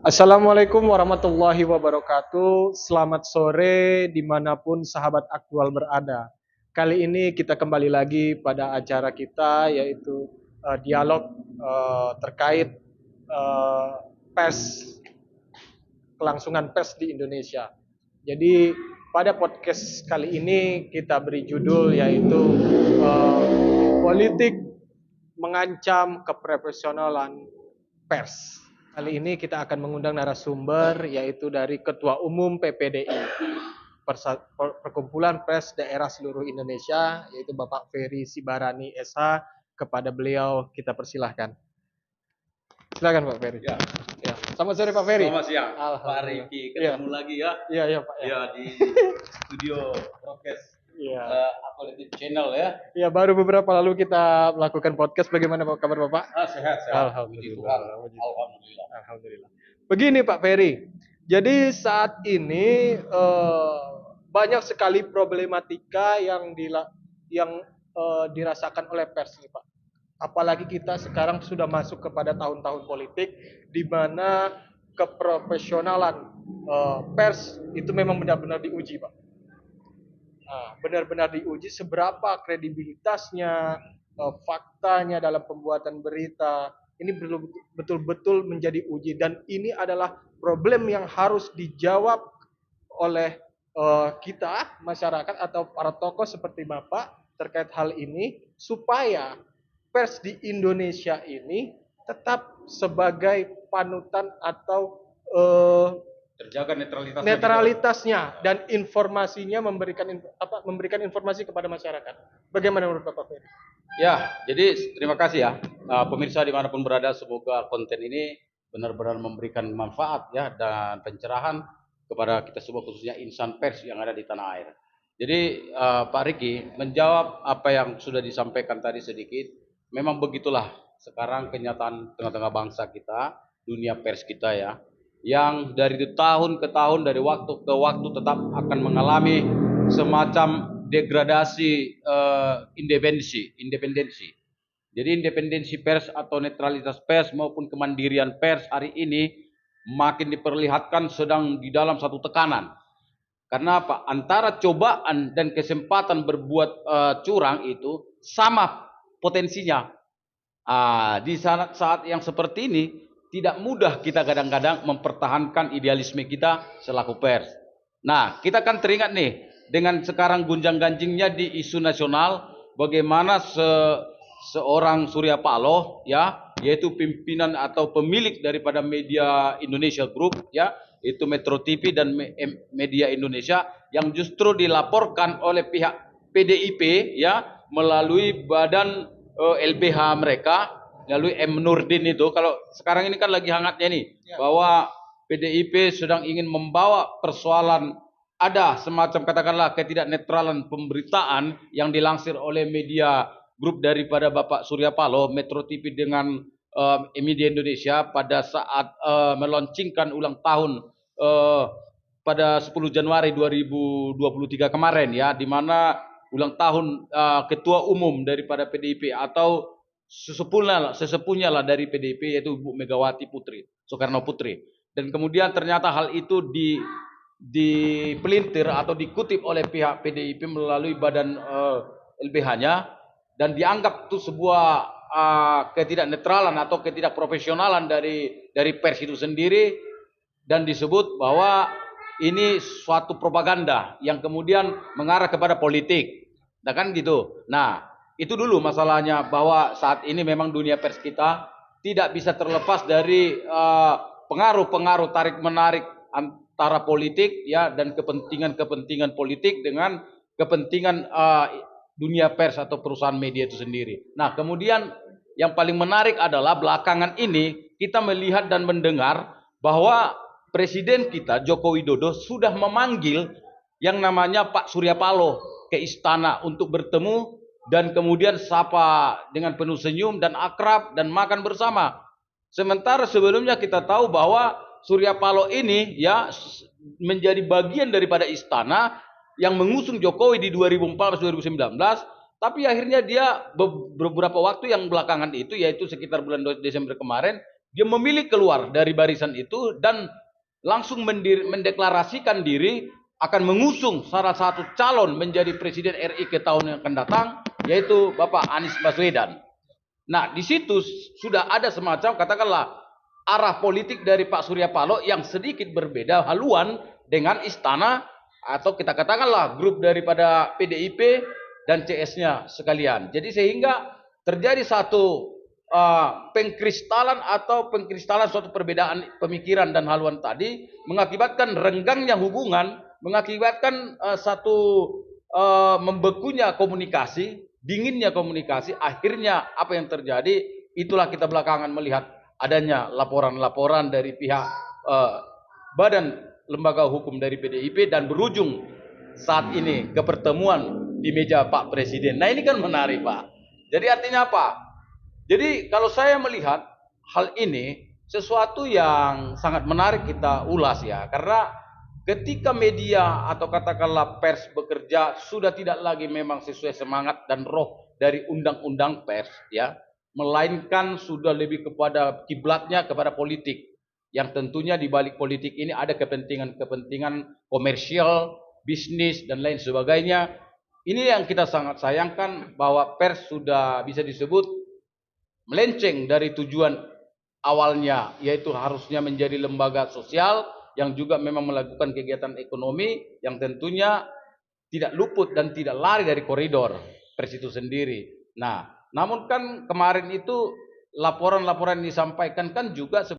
Assalamualaikum warahmatullahi wabarakatuh. Selamat sore dimanapun sahabat aktual berada. Kali ini kita kembali lagi pada acara kita yaitu dialog terkait eh, pers, kelangsungan pers di Indonesia. Jadi pada podcast kali ini kita beri judul yaitu eh, politik mengancam keprofesionalan pers. Kali ini kita akan mengundang narasumber yaitu dari Ketua Umum PPDI, Perkumpulan Pers Daerah Seluruh Indonesia, yaitu Bapak Ferry Sibarani SH. Kepada beliau kita persilahkan. Silakan Pak Ferry. Ya. Ya. Selamat sore Pak Ferry. Selamat siang. Pak Alhamdulillah. Riki ketemu lagi ya. Iya Pak. Ya di studio podcast Iya. Apologetic Channel ya. Iya, baru beberapa lalu kita melakukan podcast. Bagaimana kabar Bapak? Sehat. Puji Alhamdulillah. Tuhan. Alhamdulillah. Alhamdulillah. Begini Pak Ferry, jadi saat ini banyak sekali problematika yang dirasakan oleh pers nih Pak. Apalagi kita sekarang sudah masuk kepada tahun-tahun politik di mana keprofesionalan pers itu memang benar-benar diuji Pak. Nah, benar-benar diuji seberapa kredibilitasnya, faktanya dalam pembuatan berita. Ini belum betul-betul menjadi uji dan ini adalah problem yang harus dijawab oleh kita masyarakat atau para tokoh seperti Bapak terkait hal ini supaya pers di Indonesia ini tetap sebagai panutan atau Terjaga netralitasnya dan informasinya memberikan informasi kepada masyarakat. Bagaimana menurut Bapak Ferry? Ya, jadi terima kasih ya pemirsa dimanapun berada. Semoga konten ini benar-benar memberikan manfaat ya dan pencerahan kepada kita semua, khususnya insan pers yang ada di tanah air. Jadi Pak Riki menjawab apa yang sudah disampaikan tadi sedikit. Memang begitulah sekarang kenyataan tengah-tengah bangsa kita, dunia pers kita ya, yang dari tahun ke tahun, dari waktu ke waktu tetap akan mengalami semacam degradasi independensi. Jadi independensi pers atau netralitas pers maupun kemandirian pers hari ini makin diperlihatkan sedang di dalam satu tekanan. Karena apa? Antara cobaan dan kesempatan berbuat curang itu sama potensinya. Di saat yang seperti ini tidak mudah kita kadang-kadang mempertahankan idealisme kita selaku pers. Nah, kita kan teringat nih dengan sekarang gunjang-ganjingnya di isu nasional bagaimana seorang Surya Paloh ya, yaitu pimpinan atau pemilik daripada media Indonesia Group ya, itu Metro TV dan Media Indonesia yang justru dilaporkan oleh pihak PDIP ya melalui badan LBH mereka, lalu M. Nurdin itu. Kalau sekarang ini kan lagi hangatnya nih bahwa PDIP sedang ingin membawa persoalan ada semacam katakanlah ketidaknetralan pemberitaan yang dilansir oleh media grup daripada Bapak Surya Paloh, Metro TV dengan Media Indonesia pada saat meluncurkan ulang tahun pada 10 Januari 2023 kemarin ya, di mana ulang tahun ketua umum daripada PDIP atau sesepuhnya lah dari PDIP yaitu Bu Megawati Soekarno Putri. Dan kemudian ternyata hal itu dipelintir atau dikutip oleh pihak PDIP melalui badan LBH-nya dan dianggap itu sebuah ketidaknetralan atau ketidakprofesionalan dari pers itu sendiri dan disebut bahwa ini suatu propaganda yang kemudian mengarah kepada politik. Nah kan gitu. Nah, itu dulu masalahnya bahwa saat ini memang dunia pers kita tidak bisa terlepas dari pengaruh-pengaruh tarik-menarik antara politik ya dan kepentingan politik dengan kepentingan dunia pers atau perusahaan media itu sendiri. Nah, kemudian yang paling menarik adalah belakangan ini kita melihat dan mendengar bahwa Presiden kita Joko Widodo sudah memanggil yang namanya Pak Surya Paloh ke istana untuk bertemu dan kemudian sapa dengan penuh senyum dan akrab dan makan bersama. Sementara sebelumnya kita tahu bahwa Surya Paloh ini ya menjadi bagian daripada istana yang mengusung Jokowi di 2014-2019, tapi akhirnya dia beberapa waktu yang belakangan itu yaitu sekitar bulan Desember kemarin dia memilih keluar dari barisan itu dan langsung mendeklarasikan diri akan mengusung salah satu calon menjadi Presiden RI ke tahun yang akan datang, yaitu Bapak Anies Baswedan. Nah, di situ sudah ada semacam katakanlah arah politik dari Pak Surya Paloh yang sedikit berbeda haluan dengan istana atau kita katakanlah grup daripada PDIP dan CS-nya sekalian. Jadi sehingga terjadi satu pengkristalan suatu perbedaan pemikiran dan haluan tadi mengakibatkan renggangnya hubungan, mengakibatkan membekunya komunikasi, dinginnya komunikasi. Akhirnya apa yang terjadi, itulah kita belakangan melihat adanya laporan-laporan dari pihak badan lembaga hukum dari PDIP dan berujung saat ini ke pertemuan di meja Pak Presiden. Nah, ini kan menarik, Pak. Jadi artinya apa? Jadi kalau saya melihat hal ini sesuatu yang sangat menarik kita ulas ya, karena ketika media atau katakanlah pers bekerja sudah tidak lagi memang sesuai semangat dan roh dari undang-undang pers ya, melainkan sudah lebih kepada kiblatnya kepada politik, yang tentunya di balik politik ini ada kepentingan-kepentingan komersial, bisnis dan lain sebagainya. Ini yang kita sangat sayangkan, bahwa pers sudah bisa disebut melenceng dari tujuan awalnya, yaitu harusnya menjadi lembaga sosial yang juga memang melakukan kegiatan ekonomi yang tentunya tidak luput dan tidak lari dari koridor pers itu sendiri. Nah, namun kan kemarin itu laporan-laporan disampaikan kan juga